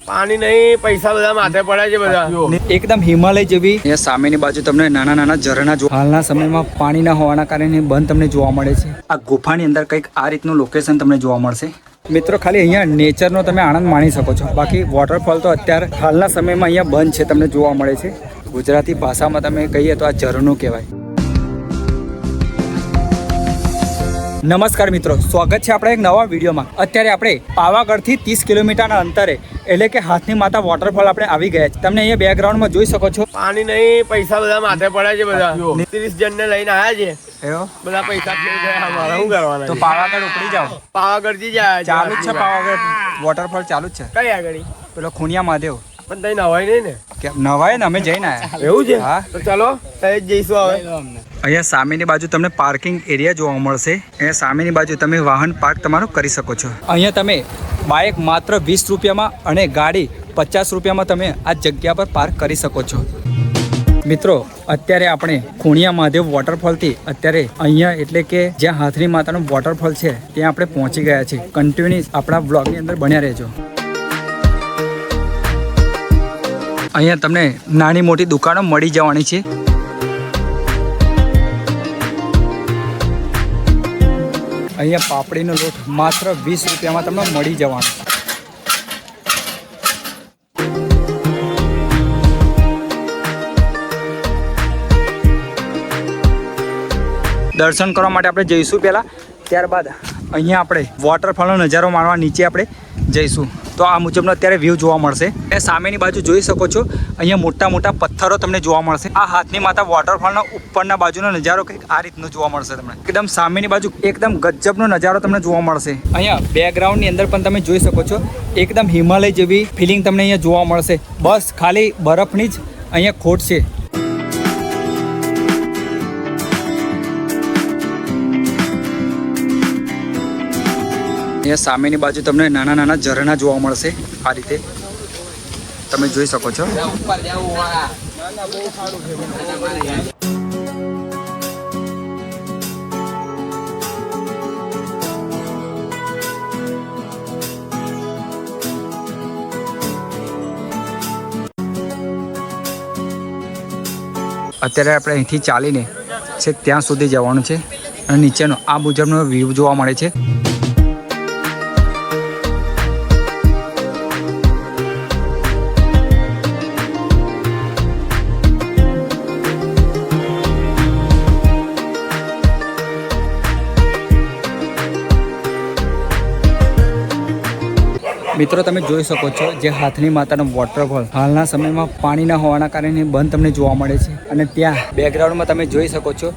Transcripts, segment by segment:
પાણી નહીં, પૈસા બધા માથે પડે છે બધા. એકદમ હિમાલય જેવી અહીંયા સામેની બાજુ તમને નાના નાના ઝરણા હાલના સમયમાં પાણી ના હોવાના કારણે બંધ તમને જોવા મળે છે. આ ગુફાની અંદર કંઈક આ રીતનું લોકેશન તમને જોવા મળશે. મિત્રો ખાલી અહીંયા નેચરનો તમે આનંદ માણી શકો છો. બાકી વોટરફોલ તો અત્યારે હાલના સમયમાં અહીંયા બંધ છે, તમને જોવા મળે છે. ગુજરાતી ભાષામાં તમે કહીએ તો આ ઝરણું કહેવાય. નમસ્કાર મિત્રો, સ્વાગત છે આપણા એક નવા વિડીયોમાં. અત્યારે આપણે પાવાગઢથી 30 કિલોમીટરના અંતરે એટલે કે હાથની માતા વોટરફોલ આપણે આવી ગયા છે. તમને અહીંયા બેકગ્રાઉન્ડમાં જોઈ શકો છો. પાણી નહીં, પૈસા બધા માથે પડે છે બધા. 30 જણને લઈને આવ્યા છે બધા. પૈસા થઈ ગયા અમારા, શું કરવાના? તો પાવાગઢ ઉપડી જાઓ. પાવાગઢથી જાય ચાલુ જ છે પાવાગઢ વોટરફોલ ચાલુ જ છે. કઈ આગળ? પેલો ખૂણિયા મહાદેવ. પણ તઈ નવાય નહીં ને? કે નવાય ને, અમે જઈને આવ્યા. એવું છે? હા, તો ચાલો તઈ જ જઈશું હવે. અહીંયા સામેની બાજુ તમને પાર્કિંગ એરિયા જોવા મળશે. અહીંયા સામેની બાજુ તમે વાહન પાર્ક તમારું કરી શકો છો. અહીંયા તમે બાઇક માત્ર 20 રૂપિયામાં અને ગાડી 50 રૂપિયામાં તમે આ જગ્યા પર પાર્ક કરી શકો છો. મિત્રો અત્યારે આપણે ખૂણિયા મહાદેવ વોટરફોલથી અત્યારે અહીંયા એટલે કે જ્યાં હાથની માતાનું વોટરફોલ છે ત્યાં આપણે પહોંચી ગયા છીએ. કન્ટિન્યુઅસ આપણા બ્લોગની અંદર બન્યા રહેજો. અહીંયા તમને નાની મોટી દુકાનો મળી જવાની છે. અહીંયા પાપડીનો લોટ માત્ર 20 રૂપિયામાં તમને મળી જવાનો. દર્શન કરવા માટે આપણે જઈશું પહેલાં, ત્યારબાદ અહીંયા આપણે વોટરફોલનો નજારો માણવા નીચે આપણે જઈશું. તો આ મુજબનો અત્યારે વ્યૂ જોવા મળશે. એ સામેની બાજુ જોઈ શકો છો, અહીંયા મોટા મોટા પથ્થરો તમને જોવા મળશે. આ હાથની માતા વોટરફોલના ઉપરના બાજુનો નજારો કંઈક આ રીતનો જોવા મળશે તમને. એકદમ સામેની બાજુ એકદમ ગજબનો નજારો તમને જોવા મળશે. અહીંયા બેકગ્રાઉન્ડની અંદર પણ તમે જોઈ શકો છો, એકદમ હિમાલય જેવી ફિલિંગ તમને અહીંયા જોવા મળશે. બસ ખાલી બરફની જ અહીંયા ખોટ છે. અહીંયા સામેની બાજુ તમને નાના નાના ઝરણા જોવા મળશે. આ રીતે તમે જોઈ શકો છો. અત્યારે આપણે અહીંથી ચાલીને છેક ત્યાં સુધી જવાનું છે અને નીચેનો આ મુજબનો વ્યૂ જોવા મળે છે. મિત્રો તમે જોઈ શકો છો, જે હાથની માતાનો વોટરફોલ હાલના સમયમાં પાણી ના હોવાના કારણે બંધ તમને જોવા મળે છે. અને ત્યાં બેકગ્રાઉન્ડમાં તમે જોઈ શકો છો,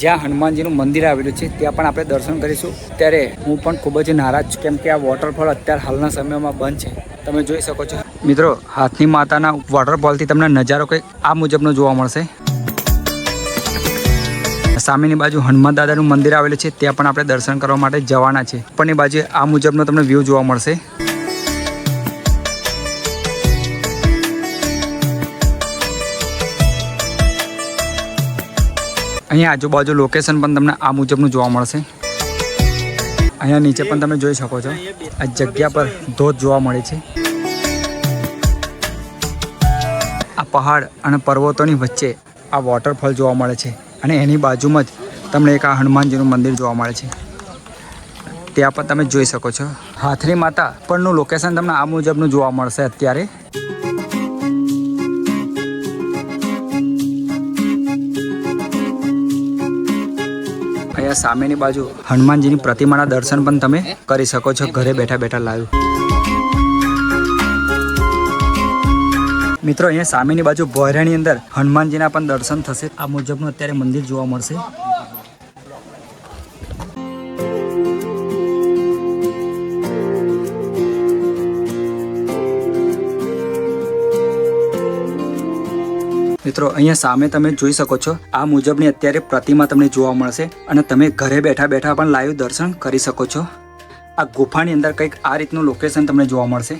જ્યાં હનુમાનજીનું મંદિર આવેલું છે ત્યાં પણ આપણે દર્શન કરીશું. ત્યારે હું પણ ખૂબ જ નારાજ છું, કેમ કે આ વોટરફોલ અત્યારે હાલના સમયમાં બંધ છે. તમે જોઈ શકો છો મિત્રો, હાથની માતાના વોટરફોલથી તમને નજારો કંઈક આ મુજબનો જોવા મળશે. સામેની બાજુ હનુમાન દાદાનું મંદિર આવેલું છે, ત્યાં પણ આપણે દર્શન કરવા માટે જવાના છે. ઉપરની બાજુ આ મુજબનો તમને વ્યૂ જોવા મળશે. અહીંયા આજુબાજુ લોકેશન પણ તમને આ મુજબનું જોવા મળશે. અહીંયા નીચે પણ તમે જોઈ શકો છો, આ જગ્યા પર ધોધ જોવા મળે છે. આ પહાડ અને પર્વતોની વચ્ચે આ વોટરફોલ જોવા મળે છે અને એની બાજુમાં જ તમને એક આ હનુમાનજીનું મંદિર જોવા મળે છે. ત્યાં પણ તમે જોઈ શકો છો. હાથની માતા પરનું લોકેશન તમને આ મુજબનું જોવા મળશે. અત્યારે અહીંયા સામેની બાજુ હનુમાનજીની પ્રતિમાના દર્શન પણ તમે કરી શકો છો ઘરે બેઠા બેઠા લાઈવ. મિત્રો અહીંયા સામેની બાજુ ભોયરાની અંદર હનુમાનજીના પણ દર્શન થશે. આ મુજબનું અત્યારે મંદિર જોવા મળશે. મિત્રો અહીંયા સામે તમે જોઈ શકો છો, આ મુજબની અત્યારે પ્રતિમા તમને જોવા મળશે અને તમે ઘરે બેઠા બેઠા પણ લાઈવ દર્શન કરી શકો છો. આ ગુફાની અંદર કંઈક આ રીતનું લોકેશન તમને જોવા મળશે.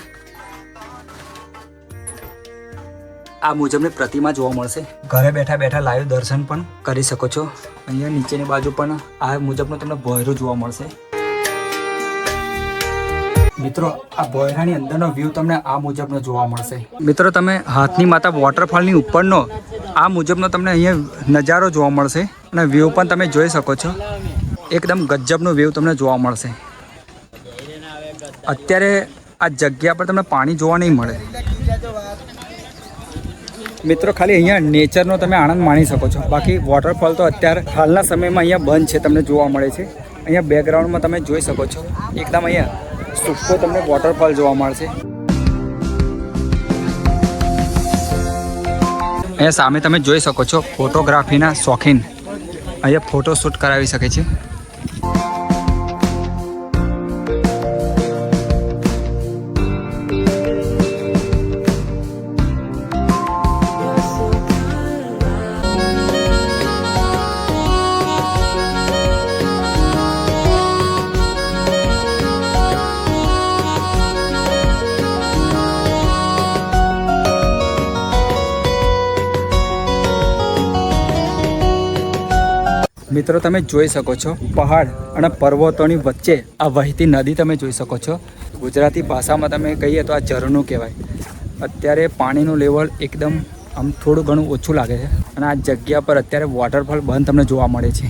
આ મુજબની પ્રતિમા જોવા મળશે. ઘરે બેઠા બેઠા લાઈવ દર્શન પણ કરી શકો છો. અહીંયા નીચેની બાજુ પણ આ મુજબનું તમને ભોયરું જોવા મળશે. મિત્રો આ બોયરાની અંદરનો વ્યૂ તમને આ મુજબનો જોવા મળશે. મિત્રો તમે હાથની માતા વોટરફોલની ઉપરનો આ મુજબનો તમને અહીંયા નજારો જોવા મળશે અને વ્યૂ પણ તમે જોઈ શકો છો. એકદમ ગજબનો વ્યૂ તમને જોવા મળશે. અત્યારે આ જગ્યા પર તમને પાણી જોવા નહીં મળે. મિત્રો ખાલી અહીંયા નેચરનો તમે આનંદ માણી શકો છો. બાકી વોટરફોલ તો અત્યારે હાલના સમયમાં અહીંયા બંધ છે, તમને જોવા મળે છે. અહીંયા બેકગ્રાઉન્ડમાં તમે જોઈ શકો છો એકદમ અહીંયા સૂકો તમને વોટરફોલ જોવા મળશે. અહીંયા સામે તમે જોઈ શકો છો ફોટોગ્રાફીના શોખીન અહીંયા ફોટોશૂટ કરાવી શકે છે. મિત્રો તમે જોઈ શકો છો પહાડ અને પર્વતોની વચ્ચે આ વહેતી નદી તમે જોઈ શકો છો. ગુજરાતી ભાષામાં તમે કહીએ તો આ ઝરણું કહેવાય. અત્યારે પાણીનું લેવલ એકદમ આમ થોડું ઘણું ઓછું લાગે છે અને આ જગ્યા પર અત્યારે વોટરફોલ બંધ તમને જોવા મળે છે.